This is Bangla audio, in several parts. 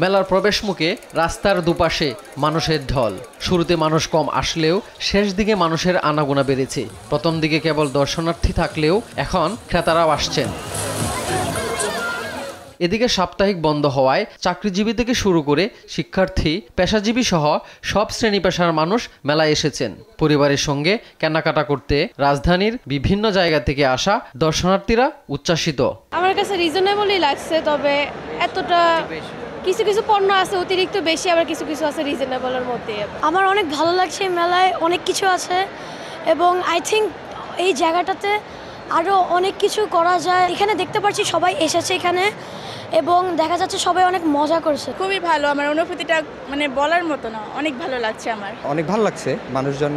মেলার প্রবেশ মুখে রাস্তার দুপাশে মানুষের ঢল। শুরুতে মানুষ কম আসলেও শেষ দিকে মানুষের আনাগোনা বেড়েছে। প্রথম দিকে কেবল দর্শনার্থী থাকলেও এখন ক্রেতারাও আসছেন। এদিকে সাপ্তাহিক বন্ধ হওয়ায় চাকরিজীবী থেকে শুরু করে শিক্ষার্থী, পেশাজীবী সহ সব শ্রেণী পেশার মানুষ মেলায় এসেছেন পরিবারের সঙ্গে কেনাকাটা করতে। রাজধানীর বিভিন্ন জায়গা থেকে আসা দর্শনার্থীরা উচ্ছ্বাসিত। আমার কাছে রিজনেবলই লাগছে, তবে এতটা কিছু কিছু পণ্য আছে অতিরিক্ত বেশি, আবার কিছু কিছু আছে রিজনেবলের মধ্যে। আমার অনেক ভালো লাগছে, মেলায় অনেক কিছু আছে এবং আই থিঙ্ক এই জায়গাটাতে আরও অনেক কিছু করা যায়। এখানে দেখতে পাচ্ছি সবাই এসেছে এখানে এবং দেখা যাচ্ছে সবাই অনেক মজা করছে। খুবই ভালো, আমার অনুভূতিটা মানে বলার মতো না, অনেক ভালো লাগছে। আমার অনেক ভালো লাগছে। মানুষজন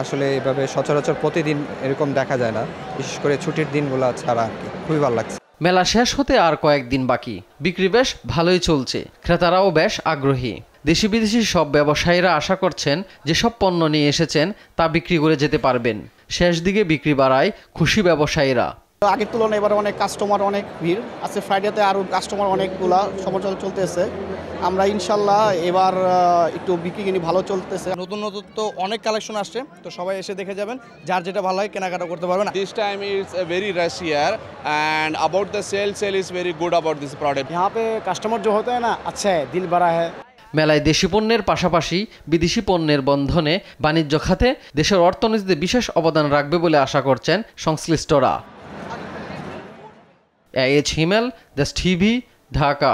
আসলে এভাবে সচরাচর প্রতিদিন এরকম দেখা যায় না, বিশেষ করে ছুটির দিনগুলো ছাড়া আর কি। খুবই ভালো লাগছে। মেলা শেষ হতে আর কয়েকদিন বাকি। বিক্রি বেশ ভালোই চলছে, ক্রেতারাও বেশ আগ্রহী। দেশি বিদেশি সব ব্যবসায়ীরা আশা করছেন যেসব পণ্য নিয়ে এসেছেন তা বিক্রি করে যেতে পারবেন। শেষ দিকে বিক্রি বাড়ায় খুশি ব্যবসায়ীরা। আগের তুলনায় এবার অনেক কাস্টমার, অনেক ভিড় আছে। ফ্রাইডেতে আরও কাস্টমার অনেকগুলা সমালোচনা চলতেছে। আমরা ইনশাল্লাহ এবার একটু বিক্রি কিনি ভালো চলতেছে। নতুন নতুন তো অনেক কালেকশন আসছে, তো সবাই এসে দেখে যাবেন, যার যেটা ভালো হয় কেনাকাটা করতে পারবেন। This time is a very rush here and about the sale is very good about this product. यहाँ पे कस्टमर जो होता है ना, अच्छा है, दिल बड़ा है। মেলায় দেশি পণ্যের পাশাপাশি বিদেশি পণ্যের বন্ধনে বাণিজ্য খাতে দেশের অর্থনীতিতে বিশেষ অবদান রাখবে বলে আশা করছেন সংশ্লিষ্টরা। AH হিমেল, দেশ টিভি, ঢাকা।